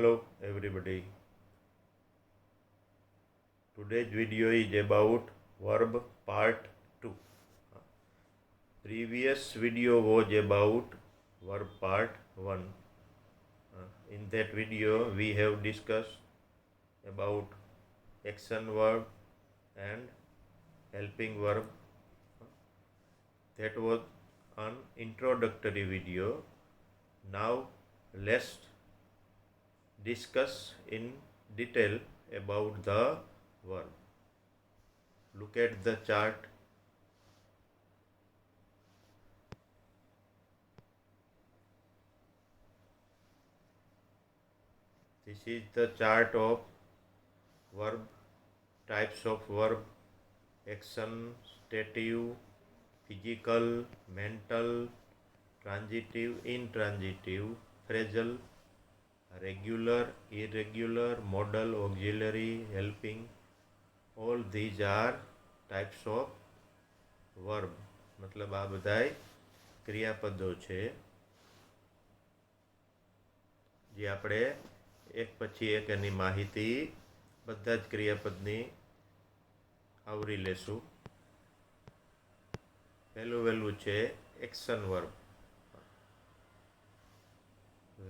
Hello everybody. Today's video is about verb part 2. Previous video was about verb part 1. In that video we have discussed about action verb and helping verb. That was an introductory video. Now let's discuss in detail about the verb. Look at the chart. This is the chart of verb, types of verb, action, stative, physical, mental, transitive, intransitive, phrasal, regular, irregular, modal, auxiliary, helping. All these are types of verb. मतलब આ બધાય ક્રિયાપદો છે જે આપણે એક પછી એક એની માહિતી બધા જ ક્રિયાપદની આવરી લેશું. પહેલું છે action verb.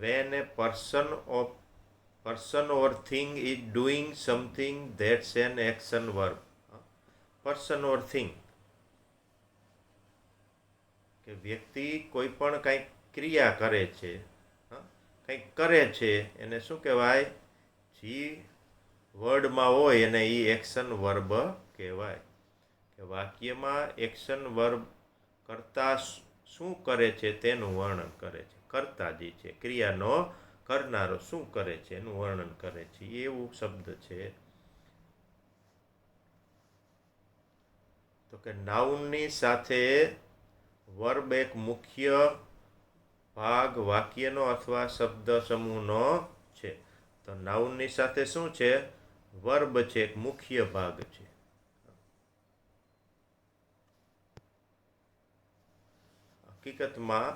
When a person or thing is doing something, that's an action verb. Person or thing, કે વ્યક્તિ કોઈ પણ કંઈક ક્રિયા કરે છે, કંઈક કરે છે, એને શું કહેવાય? જે વર્ડમાં હોય એને એ એક્શન વર્બ કહેવાય. કે વાક્યમાં એક્શન વર્બ કરતા શું કરે છે તેનું વર્ણન કરે છે. કરતા જે છે, ક્રિયાનો કરનારો શું કરે છે એનું વર્ણન કરે છે, એવું શબ્દ છે. તો કે નાઉનની સાથે વર્બ એક મુખ્ય ભાગ વાક્યનો અથવા શબ્દ સમૂહનો છે. તો નાઉનની સાથે શું છે? વર્બ છે, એક મુખ્ય ભાગ છે. હકીકતમાં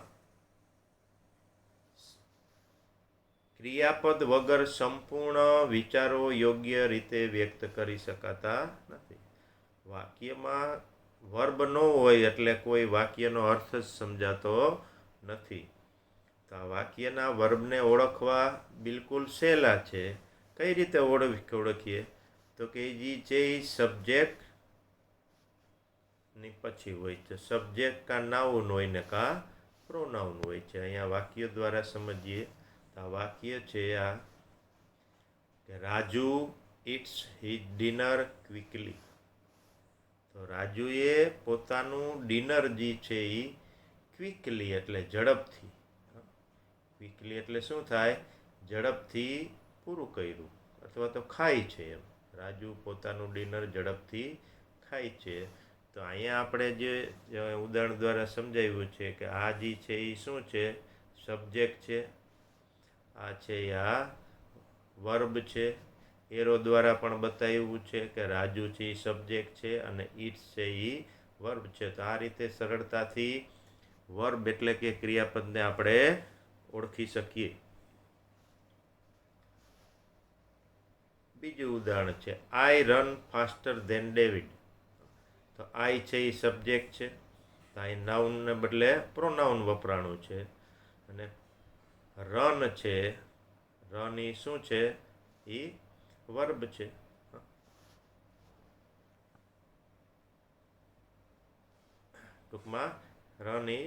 ક્રિયાપદ વગર સંપૂર્ણ વિચારો યોગ્ય રીતે વ્યક્ત કરી શકાતા નથી. વાક્યમાં વર્બ ન હોય એટલે કોઈ વાક્યનો અર્થ જ સમજાતો નથી. તો આ વાક્યના વર્બને ઓળખવા બિલકુલ સહેલા છે. કઈ રીતે ઓળખીએ? તો કે જે છે એ સબ્જેક્ટની પછી હોય છે. સબ્જેક્ટ કા નાઉન હોય ને કા પ્રોનાઉન હોય છે. અહીંયા વાક્ય દ્વારા સમજીએ. આ વાક્ય છે આ કે Raju eats his dinner quickly. તો રાજુએ પોતાનું ડિનર જે છે એ ક્વિકલી એટલે ઝડપથી. ક્વિકલી એટલે શું થાય? ઝડપથી પૂરું કર્યું અથવા તો ખાય છે એમ. રાજુ પોતાનું ડિનર ઝડપથી ખાય છે. તો અહીંયા આપણે જે ઉદાહરણ દ્વારા સમજાવ્યું છે કે આ જે છે એ શું છે? સબ્જેક્ટ છે. આ છે આ વર્બ છે. એરો દ્વારા પણ બતાવ્યું છે કે રાજુ છે એ સબ્જેક્ટ છે અને ઇટ્સ છે એ વર્બ છે. તો આ રીતે સરળતાથી વર્બ એટલે કે ક્રિયાપદને આપણે ઓળખી શકીએ. બીજું ઉદાહરણ છે I run faster than David. તો આઈ છે એ સબ્જેક્ટ છે. તો અહીં નાઉનને બદલે પ્રોનાઉન વપરાણું છે. અને રન છે, રન એ શું છે? એ વર્બ છે. ટૂંકમાં રન એ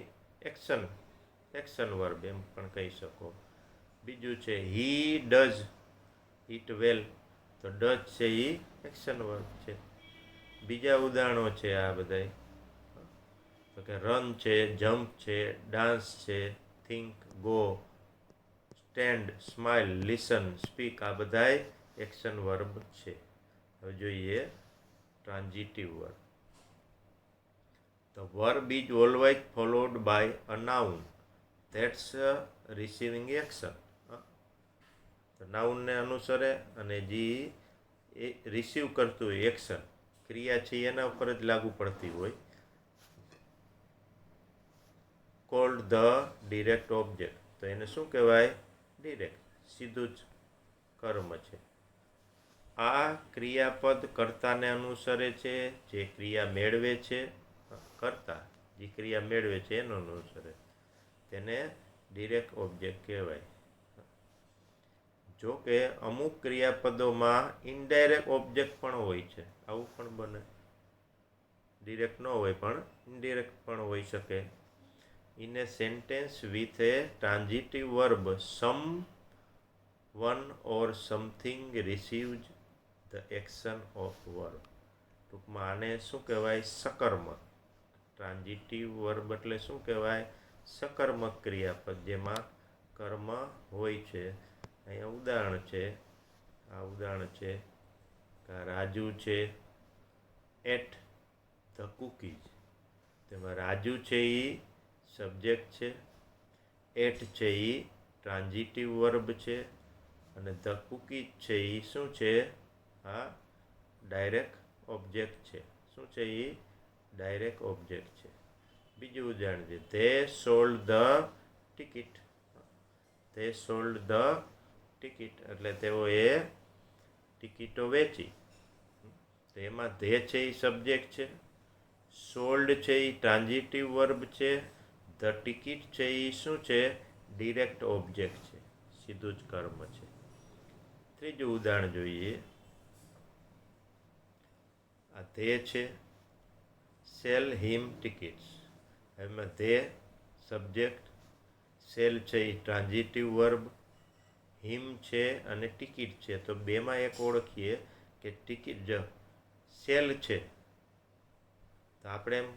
એક્શન વર્બ એમ પણ કહી શકો. બીજું છે હી ડઝ ઇટ વેલ. તો ડઝ છે એ એક્શન વર્બ છે. બીજા ઉદાહરણો છે આ બધા. તો કે રન છે, જમ્પ છે, ડાન્સ છે, think, go, stand, smile, listen, speak. આ બધા એક્શન વર્બ છે. હવે જોઈએ transitive verb. The verb is always followed by a noun that's receiving action. તો નાઉનને અનુસરે અને જે એ રિસીવ કરતું હોય એક્શન, ક્રિયા છે એના ઉપર જ લાગુ પડતી હોય. Cold the direct object. તો એને શું કહેવાય? ડિરેક્ટ, સીધું જ કર્મ છે. આ ક્રિયાપદ કર્તાને અનુસરે છે, જે ક્રિયા મેળવે છે, કર્તા જે ક્રિયા મેળવે છે એનો અનુસરે, તેને ડિરેક્ટ ઓબ્જેક્ટ કહેવાય. જો કે અમુક ક્રિયાપદોમાં ઇનડાયરેક્ટ ઓબ્જેક્ટ પણ હોય છે, આવું પણ બને. ડિરેક્ટ ન હોય પણ ઇનડિરેક્ટ પણ હોઈ શકે. In a sentence with a transitive verb someone or something receives the action of verb. ટૂંકમાં આને શું કહેવાય? સકર્મક. ટ્રાન્ઝિટિવ વર્બ એટલે શું કહેવાય? સકર્મક ક્રિયાપદ, જેમાં કર્મ હોય છે. અહીંયા ઉદાહરણ છે, આ ઉદાહરણ છે કે રાજુ છે એટ ધ કુકીઝ. તેમાં રાજુ છે એ સબ્જેક્ટ છે, એટ છે એ ટ્રાન્ઝિટિવ વર્બ છે, અને ધ કુકીઝ છે એ શું છે? આ ડાયરેક્ટ ઓબ્જેક્ટ છે. શું છે એ? ડાયરેક્ટ ઓબ્જેક્ટ છે. બીજું ઉદાહરણ છે, they sold the ticket. They sold the ticket એટલે તેઓએ ટિકિટો વેચી. તો એમાં ધે છે એ સબ્જેક્ટ છે, સોલ્ડ છે એ ટ્રાન્ઝિટિવ વર્બ છે, ધ ટિકિટ છે એ શું છે? ડિરેક્ટ ઓબ્જેક્ટ છે, સીધું જ કર્મ છે. ત્રીજું ઉદાહરણ જોઈએ. આ ધે છે, સેલ હિમ ટિકિટ્સ. એમાં ધે સબ્જેક્ટ, સેલ છે એ ટ્રાન્ઝિટિવ વર્બ, હિમ છે અને ટિકિટ છે. તો બેમાં એક ઓળખીએ કે ટિકિટ જો સેલ છે તો આપણે એમ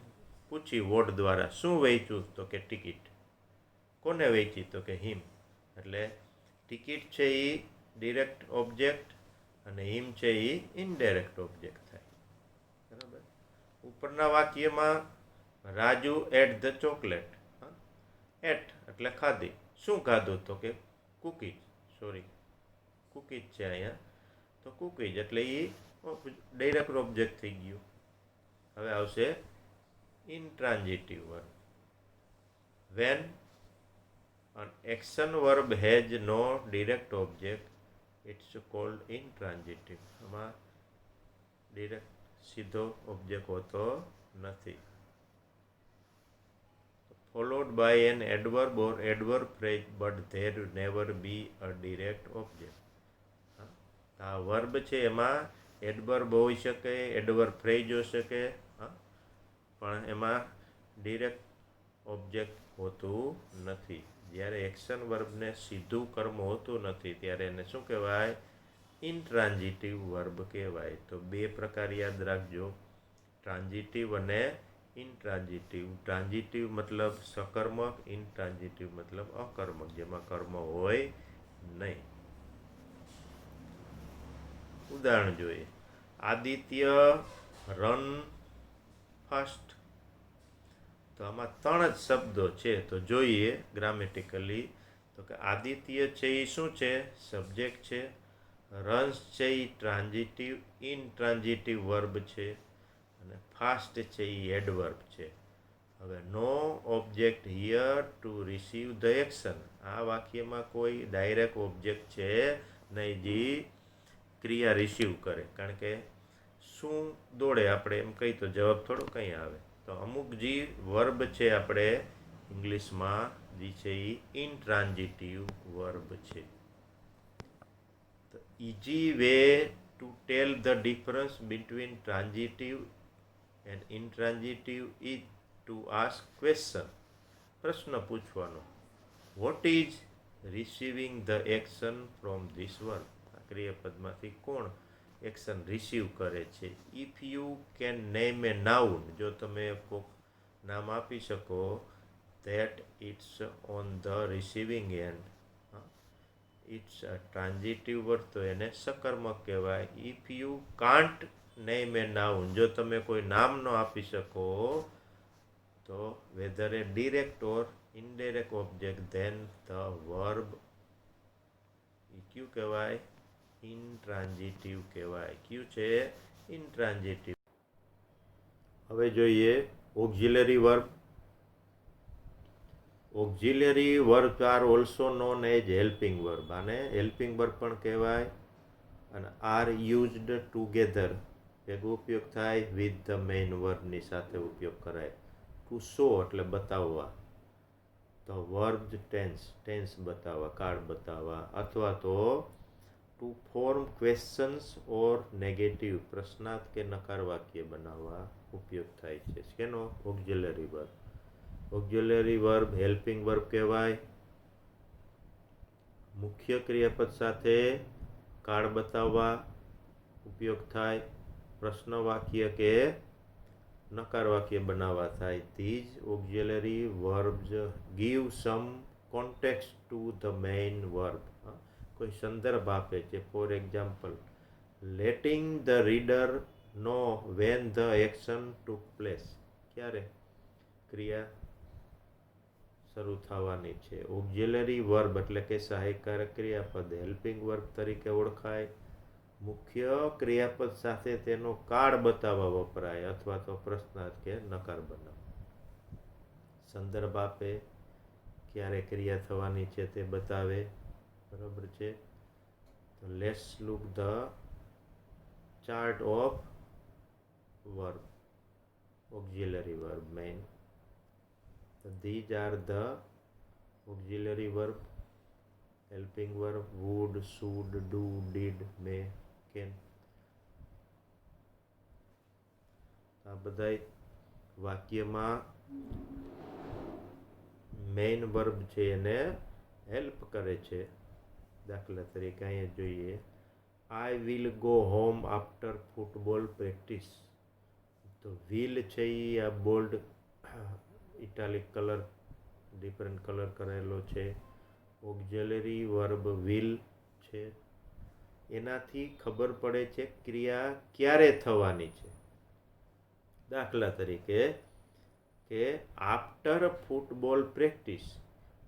પૂછી વોટ દ્વારા, શું વેચ્યું? તો કે ટિકિટ. કોને વેચી? તો કે હિમ. એટલે ટિકિટ છે એ ડિરેક્ટ ઓબ્જેક્ટ અને હિમ છે એ ઇનડાયરેક્ટ ઓબ્જેક્ટ થાય. બરાબર. ઉપરના વાક્યમાં Raju ate the chocolate. Ate એટલે ખાધી. શું ખાધું? તો કે કુકીઝ. કુકીઝ છે અહીંયા. તો કુકીઝ એટલે એ ડાયરેક્ટ ઓબ્જેક્ટ થઈ ગયું. હવે આવશે intransitive verb. When an action verb has no direct object, it's called intransitive. આમાં ડિરેક્ટ સીધો ઓબ્જેક્ટ હોતો નથી. Followed by an adverb or adverb phrase, but there never be a direct object. આ verb છે એમાં એડવર્બ હોઈ શકે, adverb phrase હોઈ શકે, પણ એમાં ડિરેક્ટ ઓબ્જેક્ટ હોતું નથી. જ્યારે એક્શન વર્બને સીધું કર્મ હોતું નથી ત્યારે એને શું કહેવાય? ઇનટ્રાન્ઝિટિવ વર્બ કહેવાય. તો બે પ્રકાર યાદ રાખજો, ટ્રાન્ઝિટિવ અને ઇનટ્રાન્ઝિટિવ. ટ્રાન્ઝિટિવ મતલબ સકર્મક, ઇનટ્રાન્ઝિટિવ મતલબ અકર્મક, જેમાં કર્મ હોય નહીં. ઉદાહરણ જોઈએ. Aditya run fast. તો આમાં ત્રણ જ શબ્દો છે, તો જોઈએ ગ્રામેટિકલી. તો કે આદિત્ય છે એ શું છે? સબ્જેક્ટ છે. રન્સ છે એ ટ્રાન્ઝિટિવ ઇનટ્રાન્ઝિટિવ વર્બ છે, અને ફાસ્ટ છે એ એડવર્બ છે. હવે no object here to receive the action. આ વાક્યમાં કોઈ ડાયરેક્ટ ઓબ્જેક્ટ છે નહીં જે ક્રિયા રિસીવ કરે. કારણ કે શું દોડે આપણે એમ કહી તો જવાબ થોડો કંઈ આવે. તો અમુક જે વર્બ છે આપણે ઇંગ્લિશમાં જે છે એ ઇનટ્રાન્ઝિટિવ વર્બ છે. તો easy way to tell the difference between transitive and intransitive is to ask question. પ્રશ્ન પૂછવાનો. What is receiving the action from this verb. આ ક્રિયાપદમાંથી કોણ એક્શન રિસીવ કરે છે? If you can name a noun. જો તમે નામ આપી શકો that it's on the receiving end, it's a transitive word, તો એને સકર્મક કહેવાય. if you can't name a noun, જો તમે કોઈ નામ ન આપી શકો તો whether a direct or indirect object, then the verb એ ક્યું કહેવાય? ઇનટ્રાન્ઝિટિવ કહેવાય. ક્યું છે? ઇનટ્રાન્ઝિટિવ. હવે જોઈએ auxiliary verb. Auxiliary verb are also known as helping verb. આને હેલ્પિંગ વર્બ પણ કહેવાય. અને આર યુઝડ ટુગેધર ભેગો ઉપયોગ થાય, વિથ ધ મેઇન વર્બની સાથે ઉપયોગ કરાય. ટુ શો એટલે બતાવવા, તો વર્બ ટેન્સ બતાવવા, કાળ બતાવવા, અથવા તો ટુ ફોર્મ ક્વેશ્ચન્સ ઓર નેગેટિવ પ્રશ્નાર્થ કે નકાર વાક્ય બનાવવા ઉપયોગ થાય છે. શેનો? Auxiliary verb. Auxiliary verb helping verb કહેવાય. મુખ્ય ક્રિયાપદ સાથે કાળ બતાવવા ઉપયોગ થાય. પ્રશ્ન વાક્ય કે નકાર વાક્ય બનાવવા થાય. These auxiliary verbs give some context to the main verb. કોઈ સંદર્ભ આપે છે. For example, letting the reader know when the action took place. ક્યારે ક્રિયા શરૂ થવાની છે. ઓક્ઝિલરી વર્બ એટલે કે સહાયકારક ક્રિયાપદ હેલ્પિંગ વર્બ તરીકે ઓળખાય. મુખ્ય ક્રિયાપદ સાથે તેનો કાળ બતાવવા વપરાય, અથવા તો પ્રશ્નાર્થ કે નકાર બનાવ. સંદર્ભ આપે, ક્યારે ક્રિયા થવાની છે તે બતાવે. બરાબર છે. તો let's look the chart of verb, auxiliary verb main. So these are the auxiliary verb, helping verb: would, should, do, did, may, can. આ બધાય વાક્યમાં મેઇન વર્બ છે એને હેલ્પ કરે છે. દાખલા તરીકે અહીંયા જોઈએ, I will go home after football practice. તો વિલ છે એ આ bold italic colour, different colour કરેલો છે. ઓક્ઝિલરી વર્બ વિલ છે. એનાથી ખબર પડે છે ક્રિયા ક્યારે થવાની છે. દાખલા તરીકે કે આફ્ટર ફૂટબોલ પ્રેક્ટિસ,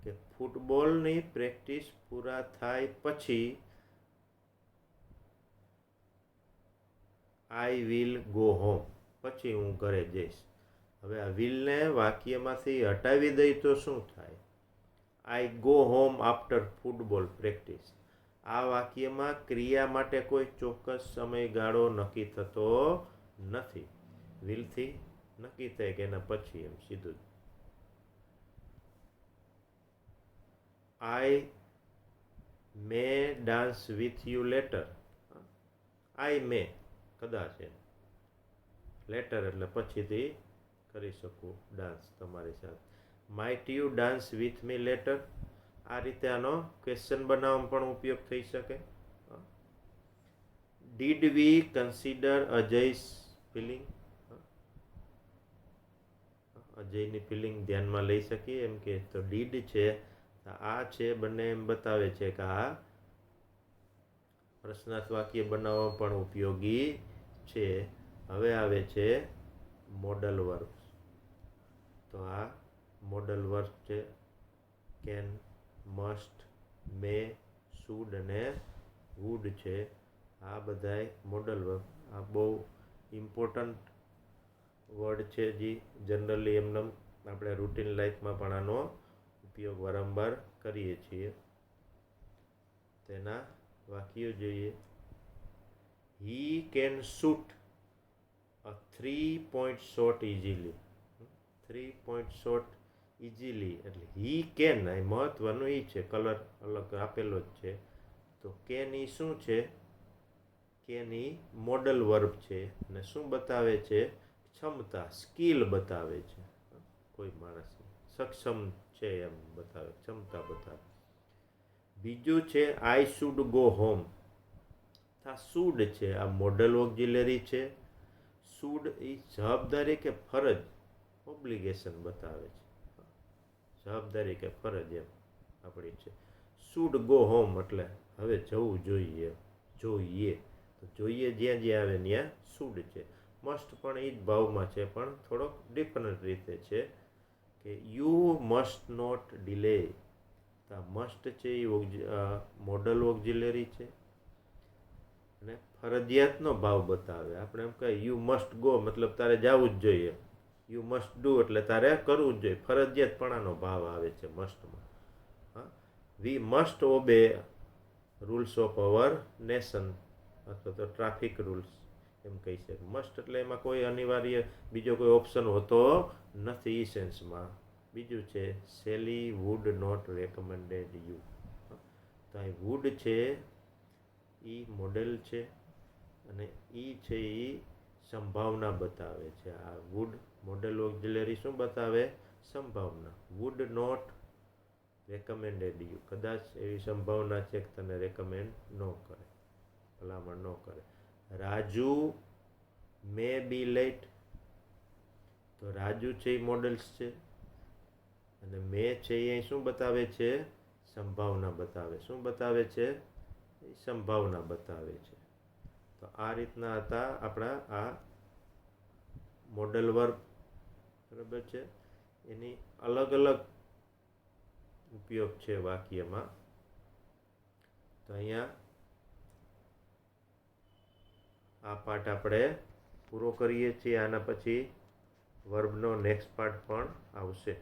કે ફૂટબોલની પ્રેક્ટિસ પૂરા થાય પછી આઈ વિલ ગો હોમ, પછી હું ઘરે જઈશ. હવે આ વિલને વાક્યમાંથી હટાવી દઈ તો શું થાય? I go home after football practice. આ વાક્યમાં ક્રિયા માટે કોઈ ચોક્કસ સમયગાળો નક્કી થતો નથી. વિલથી નક્કી થાય કે એના પછી, એમ સીધું. આઈ મે ડાન્સ વિથ યુ લેટર. આઈ મે કદાચ, એમ લેટર એટલે પછીથી કરી શકું ડાન્સ તમારી સાથે. Might you dance with me later. આ રીતે આનો ક્વેશ્ચન બનાવવામાં પણ ઉપયોગ થઈ શકે. ડીડ વી કન્સિડર અજય's ફિલિંગ. અજયની ફિલિંગ ધ્યાનમાં લઈ શકીએ એમ કે. તો ડીડ છે, આ છે, બંને એમ બતાવે છે કે આ પ્રશ્નાર્થ વાક્ય બનાવવા પણ ઉપયોગી છે. હવે આવે છે મોડલ વર્બ. તો આ મોડલ વર્બ છે. કેન, મસ્ટ, મે, શુડ અને વુડ છે. આ બધાય મોડલ વર્બ. આ બહુ ઇમ્પોર્ટન્ટ વર્ડ છે, જે જનરલી એમને આપણે રૂટીન લાઈફમાં પણ આનો ઉપયોગ વારંવાર કરીએ છીએ. તેના વાક્યો જોઈએ. He can shoot a 3-point shot easily. 3-point shot easily એટલે હી કેન, મહત્વનું એ છે, કલર અલગ આપેલો જ છે. તો કેન ઈ શું છે? કેન ઈ મોડલ વર્બ છે અને શું બતાવે છે? ક્ષમતા, સ્કિલ બતાવે છે. કોઈ માણસ સક્ષમ છે એમ બતાવે, ક્ષમતા બતાવે. બીજું છે આઈ શુડ ગો હોમ. આ શુડ છે, આ મોડલ ઓક્ઝિલરી છે. શુડ એ જવાબદારી કે ફરજ, ઓબ્લિગેશન બતાવે છે. જવાબદારી કે ફરજ એમ આપણી છે. શુડ ગો હોમ એટલે હવે જવું જોઈએ, જોઈએ. તો જોઈએ જ્યાં જ્યાં આવે ત્યાં શુડ છે. મસ્ટ પણ એ જ ભાવમાં છે, પણ થોડોક ડિફરન્ટ રીતે છે કે યુ મસ્ટ નોટ ડિલે. તો મસ્ટ છે એ મોડલ ઓક્ઝિલરી છે અને ફરજિયાતનો ભાવ બતાવે. આપણે એમ કહીએ યુ મસ્ટ ગો, મતલબ તારે જવું જ જોઈએ. યુ મસ્ટ ડુ એટલે તારે કરવું જ જોઈએ, ફરજિયાતપણાનો ભાવ આવે છે મસ્ટમાં. હા, we must obey rules of our nation અથવા તો ટ્રાફિક રૂલ્સ એમ કહી શકે. મસ્ટ એટલે એમાં કોઈ અનિવાર્ય બીજો કોઈ ઓપ્શન હોતો નથી એ સેન્સમાં. બીજું છે સેલી વુડ નોટ રેકમેન્ડેડ યુ. તો અહીં વુડ છે એ મોડેલ છે અને એ છે એ સંભાવના બતાવે છે. આ વુડ મોડેલ ઓક્ઝિલરી શું બતાવે? સંભાવના. વુડ નોટ રેકમેન્ડેડ યુ, કદાચ એવી સંભાવના છે કે તને રેકમેન્ડ ન કરે, ભલામણ ન કરે. રાજુ મે બી લેટ, તો રાજુ છે એ મોડલ્સ છે અને મે છે એ શું બતાવે છે? સંભાવના બતાવે. શું બતાવે છે? એ સંભાવના બતાવે છે. તો આ રીતના હતા આપણા આ મોડલ વર્બ, બરાબર છે. એની અલગ અલગ ઉપયોગ છે વાક્યમાં. તો અહીંયા આ પાઠ આપણે પૂરો કરીએ છીએ. આના પછી વર્બનો નેક્સ્ટ પાર્ટ પણ આવશે.